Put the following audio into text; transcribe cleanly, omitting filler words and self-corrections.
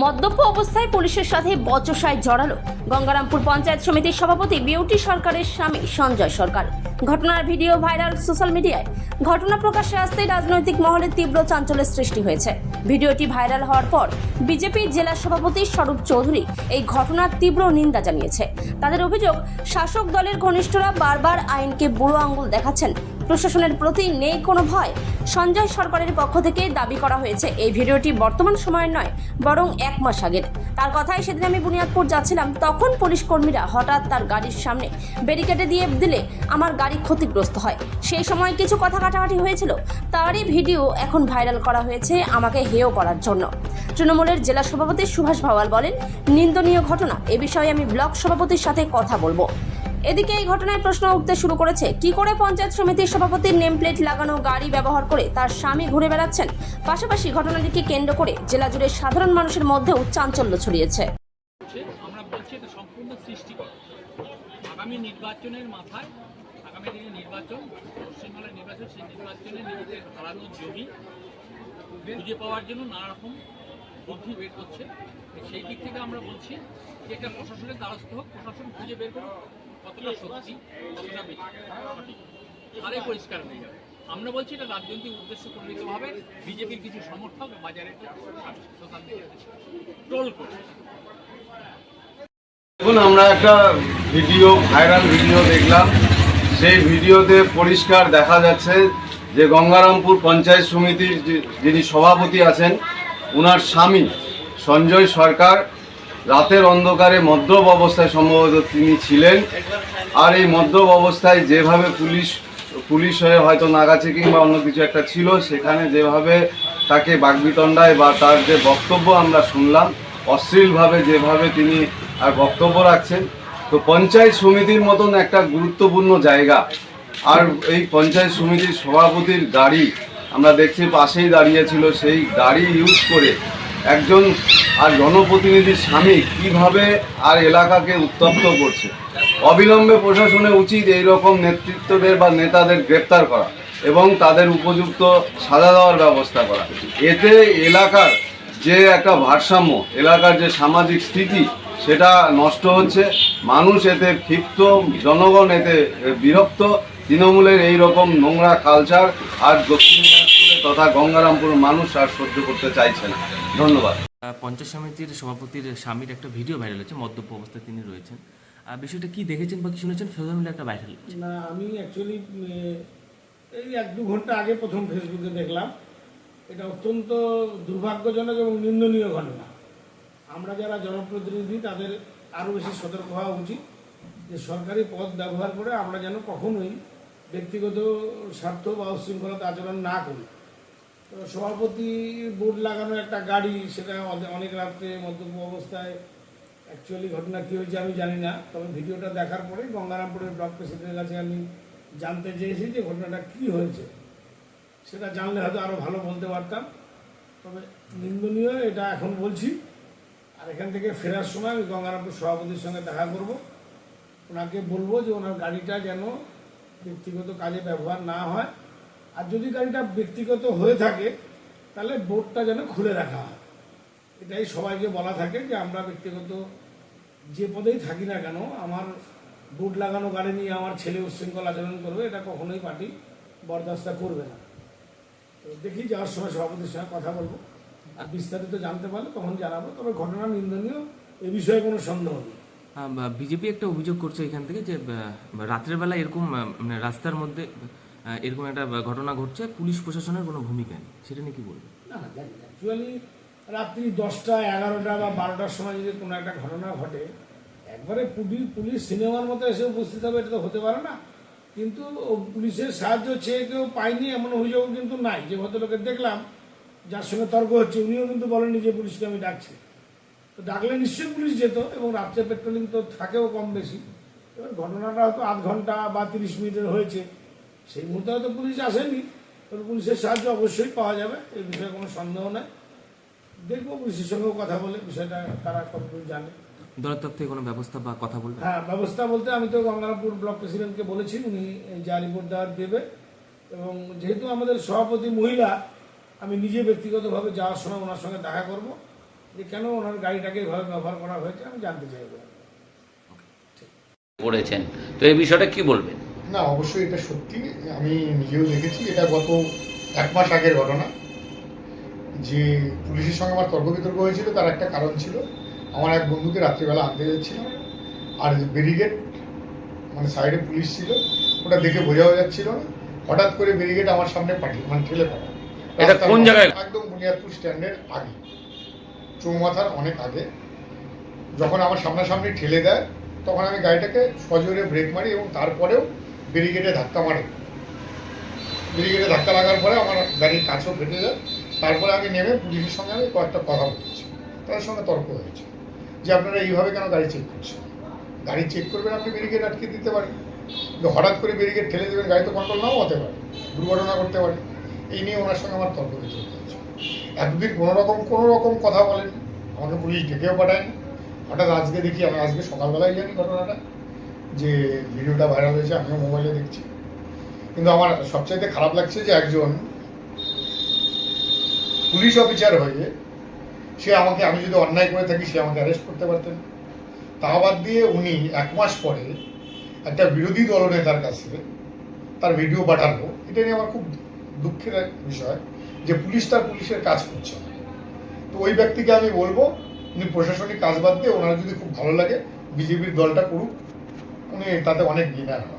মদ্যপ অবস্থায় পুলিশের সাথে বচসায় জড়ালো গঙ্গারামপুর পঞ্চায়েত সমিতির সভাপতি বিউটি সরকারের স্বামী সঞ্জয় সরকার। ঘটনার ভিডিও ভাইরাল সোশ্যাল মিডিয়ায়। ঘটনা প্রকাশ্যে আসতেই রাজনৈতিক মহলে তীব্র চাঞ্চল্যের সৃষ্টি হয়েছে। ভিডিওটি ভাইরাল হওয়ার পর বিজেপির জেলা সভাপতি স্বরূপ চৌধুরী এই ঘটনার তীব্র নিন্দা জানিয়েছে। তাদের অভিযোগ, শাসক দলের ঘনিষ্ঠরা বারবার আইনকে বুড়ো আঙুল দেখাচ্ছেন, প্রশাসনের প্রতি নেই কোনো ভয়। সঞ্জয় সরকারের পক্ষ থেকে দাবি করা হয়েছে এই ভিডিওটি বর্তমান সময়ের নয়, বরং 1 মাস আগের। তার কথায়, সেদিন আমি বুনিয়াদপুর যাচ্ছিলাম, তখন পুলিশ কর্মীরা হঠাৎ তার গাড়ির সামনে ব্যারিকেডে দিয়ে দিলে আমার গাড়ি ক্ষতিগ্রস্ত হয়। সেই সময় কিছু কথা কাটাকাটি হয়েছিল। তারই ভিডিও এখন ভাইরাল করা হয়েছে আমাকে হেয় করার জন্য। তৃণমূলের জেলা সভাপতি সুভাষ ভাওয়াল বলেন, নিন্দনীয় ঘটনা, এ বিষয়ে আমি ব্লক সভাপতির সাথে কথা বলবো। এদিকে এই ঘটনায় প্রশ্ন উঠতে শুরু করেছে, কি করে পঞ্চায়েত সমিতির সভাপতির নেম প্লেট লাগানো গাড়ি ব্যবহার করে তার স্বামী ঘুরে বেড়াচ্ছেন। পাশাপাশি ঘটনাটিকে কেন্দ্র করে জেলা জুড়ে সাধারণ মানুষের মধ্যেও চাঞ্চল্য ছড়িয়েছে। আমরা বলছি এটা সম্পূর্ণ সৃষ্টিকর। আগামী নির্বাচনের মাথায়, আগামী দিনে নির্বাচন, পশ্চিমবাংলার নির্বাচন, সেই নির্বাচনে নিজেদের হারানো জমি খুঁজে পাওয়ার জন্য নানা রকম বুদ্ধি বের করছে। সেই দিক থেকে আমরা বলছি যে এটা প্রশাসনের দ্বারস্থ হোক, প্রশাসন খুঁজে বের করুক কতটা সত্যি, কতটা সঠিক, তারাই পরিষ্কার হয়ে যাবে। আমরা বলছি এটা রাজনৈতিক উদ্দেশ্য প্রণীতভাবে বিজেপির কিছু সমর্থক বাজারে সোশ্যাল মিডিয়াতে ট্রোল করছে। দেখুন, আমরা একটা ভাইরাল ভিডিও দেখলাম। সেই ভিডিওতে পরিষ্কার দেখা যাচ্ছে যে গঙ্গারামপুর পঞ্চায়েত সমিতির যিনি সভাপতি আছেন, ওনার স্বামী সঞ্জয় সরকার রাতের অন্ধকারে মদ্যপ অবস্থায় সম্ভবত তিনি ছিলেন। আর এই মদ্যপ অবস্থায় যেভাবে পুলিশ হয়ে হয়তো নাগাছে কিংবা অন্য কিছু একটা ছিল, সেখানে যেভাবে তাকে বাকবিতণ্ডায় বা তার যে বক্তব্য আমরা শুনলাম, অশ্লীলভাবে যেভাবে তিনি আর বক্তব্য রাখছেন। তো পঞ্চায়েত সমিতির মতন একটা গুরুত্বপূর্ণ জায়গা, আর এই পঞ্চায়েত সমিতির সভাপতির গাড়ি আমরা দেখছি পাশেই দাঁড়িয়েছিল, সেই গাড়ি ইউজ করে একজন আর জনপ্রতিনিধির স্বামী কিভাবে আর এলাকাকে উত্তপ্ত করছে। অবিলম্বে প্রশাসনের উচিত এই রকম নেতৃত্বদের বা নেতাদের গ্রেপ্তার করা এবং তাদের উপযুক্ত সাজা দেওয়ার ব্যবস্থা করা। এতে এলাকার যে একটা ভারসাম্য, এলাকার যে সামাজিক স্থিতি, সেটা নষ্ট হচ্ছে। মানুষ এতে ক্ষিপ্ত, জনগণ এতে বিরক্ত। তৃণমূলের এই রকম নোংরা কালচার আর দক্ষিণ দিনাজপুরে তথা গঙ্গারামপুর মানুষ আর সহ্য করতে চাইছে না। ধন্যবাদ। পঞ্চায়েত সমিতির সভাপতির স্বামীর একটা ভিডিও ভাইরাল হচ্ছে, মদ্যপ অবস্থায় তিনি রয়েছেন। বিষয়টা কি দেখেছেন বা কি শুনেছেন? সোশ্যাল মিডিয়ায় একটা ভাইরাল হচ্ছে। না, আমি অ্যাকচুয়ালি এই 1-2 ঘন্টা আগে প্রথম ফেসবুকে দেখলাম। এটা অত্যন্ত দুর্ভাগ্যজনক এবং নিন্দনীয় ঘটনা। আমরা যারা জনপ্রতিনিধি তাদের আরও বেশি সতর্ক হওয়া উচিত যে সরকারি পদ ব্যবহার করে আমরা যেন কখনোই ব্যক্তিগত স্বার্থ বা উচ্ছৃঙ্খলতা আচরণ না করি। তো সভাপতি বোর্ড লাগানো একটা গাড়ি, সেটা অনেক রাত্রে মদ্যপ অবস্থায়, অ্যাকচুয়ালি ঘটনা কী হয়েছে আমি জানি না। তবে ভিডিওটা দেখার পরে গঙ্গারামপুরের ব্লক প্রেসিডেন্টের কাছে আমি জানতে চেয়েছি যে ঘটনাটা কী হয়েছে। সেটা জানলে হয়তো আরও ভালো বলতে পারতাম। তবে নিন্দনীয় এটা এখন বলছি। আর এখান থেকে ফেরার সময় আমি গঙ্গারামপুর সভাপতির সঙ্গে দেখা করব। ওনাকে বলবো যে ওনার গাড়িটা যেন ব্যক্তিগত কাজে ব্যবহার না হয়, আর যদি গাড়িটা ব্যক্তিগত হয়ে থাকে তাহলে বোর্ডটা যেন খুলে রাখা হয়। এটাই সবাইকে বলা থাকে যে আমরা ব্যক্তিগত যে পদেই থাকি না কেন, আমার বোর্ড লাগানো গাড়ি নিয়ে আমার ছেলে উচ্ছৃঙ্খল আচরণ করবে, এটা কখনোই পার্টি বরদাস্ত করবে না। তো দেখি যাওয়ার সময় সভাপতির সঙ্গে কথা বলবো, আর বিস্তারিত জানতে পারলে তখন জানাবো। তবে ঘটনা নিন্দনীয়, এ বিষয়ে কোনো সন্দেহ নেই। বিজেপি একটা অভিযোগ করছে এখান থেকে যে রাত্রের বেলা এরকম রাস্তার মধ্যে এরকম একটা ঘটনা ঘটছে, পুলিশ প্রশাসনের কোনো ভূমিকা নেই, সেটা নিয়ে কি বলবেন? না, জানি না। অ্যাকচুয়ালি রাত্রি 10টা, 11টা বা 12টার সময় যদি কোনো একটা ঘটনা ঘটে, একবারে পুলিশ সিনেমার মতো এসে উপস্থিত হবে, এটা তো হতে পারে না। কিন্তু পুলিশের সাহায্য চেয়ে কেউ পায়নি এমন অভিযোগও কিন্তু নাই। যে ভদ্রলোকের দেখলাম যার সঙ্গে তর্ক হচ্ছে, উনিও কিন্তু বলেননি যে পুলিশকে আমি ডাকছি। তো ডাকলে নিশ্চয়ই পুলিশ যেত, এবং রাত্রে পেট্রোলিং তো থাকেও কম বেশি। এবার ঘটনাটা হয়তো 8 ঘন্টা বা 30 মিনিটের হয়েছে, সেই মুহূর্তে হয়তো পুলিশ আসেনি। তবে পুলিশের সাহায্য অবশ্যই পাওয়া যাবে, এই বিষয়ে কোনো সন্দেহ নেই। দেখবো পুলিশের সঙ্গেও কথা বলে বিষয়টা তারা কতটুকু জানে। দলের তরফ থেকে কোনো ব্যবস্থা বা কথা বলবেন? হ্যাঁ, ব্যবস্থা বলতে আমি তো গঙ্গারামপুর ব্লক প্রেসিডেন্টকে বলেছি, উনি যা রিপোর্ট দেওয়ার দেবে। এবং যেহেতু আমাদের সভাপতি মহিলা, আমি নিজে ব্যক্তিগতভাবে যাওয়ার সময় ওনার সঙ্গে দেখা করব, যে কেন ওনার গাড়িটাকে এভাবে ব্যবহার করা হয়েছে আমি জানতে চাইব। করেছেন, তো এই বিষয়টা কি বলবেন? না, অবশ্যই এটা সত্যি, আমি নিজেও দেখেছি। এটা গত 1 মাস আগের ঘটনা। যে পুলিশের সঙ্গে আমার তর্ক বিতর্ক হয়েছিল, তার একটা কারণ ছিল, আমার এক বন্ধুকে রাত্রিবেলা আনতে যাচ্ছিলাম, আর ব্যারিকেড মানে সাইডে পুলিশ ছিল, ওটা দেখে বোঝাও যাচ্ছিল না। হঠাৎ করে ব্যারিকেড আমার সামনে ঠেলে পাঠায়। এটা কোন জায়গায়? একদম বুনিয়াদপুর স্ট্যান্ডের আগে, চৌমাথার অনেক আগে। যখন আমার সামনাসামনি ঠেলে দেয়, তখন আমি গাড়িটাকে সজোরে ব্রেক মারি এবং তারপরেও ব্যারিকেডে ধাক্কা মারে। ব্যারিকেডে ধাক্কা লাগার পরে আমার গাড়ির কাছেও ফেটে যায়। তারপরে আমি নেমে পুলিশের সঙ্গে আমি কয়েকটা কথা বলেছি, তাদের সঙ্গে তর্ক হয়েছে যে আপনারা এইভাবে কেন গাড়ি চেক করছেন? গাড়ি চেক করবেন, আপনি ব্যারিকেড আটকে দিতে পারেন, কিন্তু হঠাৎ করে ব্যারিকেড ঠেলে দেবেন, গাড়ি তো কন্ট্রোল নাও হতে পারে, দুর্ঘটনা করতে পারে। এই নিয়ে ওনার সঙ্গে আমার তর্ক বিতর্ক হয়েছে। এতদিন কোনো রকম কথা বলেন, আমাকে পুলিশ ডেকেও পাঠায়নি। হঠাৎ আজকে দেখি, আমি আজকে সকালবেলায় জানি ঘটনাটা, যে ভিডিওটা ভাইরাল হয়েছে, আমিও মোবাইলে দেখছি। কিন্তু আমার সবচাইতে খারাপ লাগছে যে একজন পুলিশ অফিসার হয়ে সে আমাকে, আমি যদি অন্যায় করে থাকি, সে আমাকে অ্যারেস্ট করতে পারতেন। তা বাদ দিয়ে উনি 1 মাস পরে একটা বিরোধী দলনেতার কাছে তার ভিডিও পাঠালো। এটা নিয়ে আমার খুব দুঃখের এক বিষয় যে পুলিশ তার পুলিশের কাজ করছে না। তো ওই ব্যক্তিকে আমি বলবো, উনি প্রশাসনিক কাজ বাদ দিয়ে ওনার যদি খুব ভালো লাগে বিজেপির দলটা করুক, উনি তাতে অনেক গিনার হয়।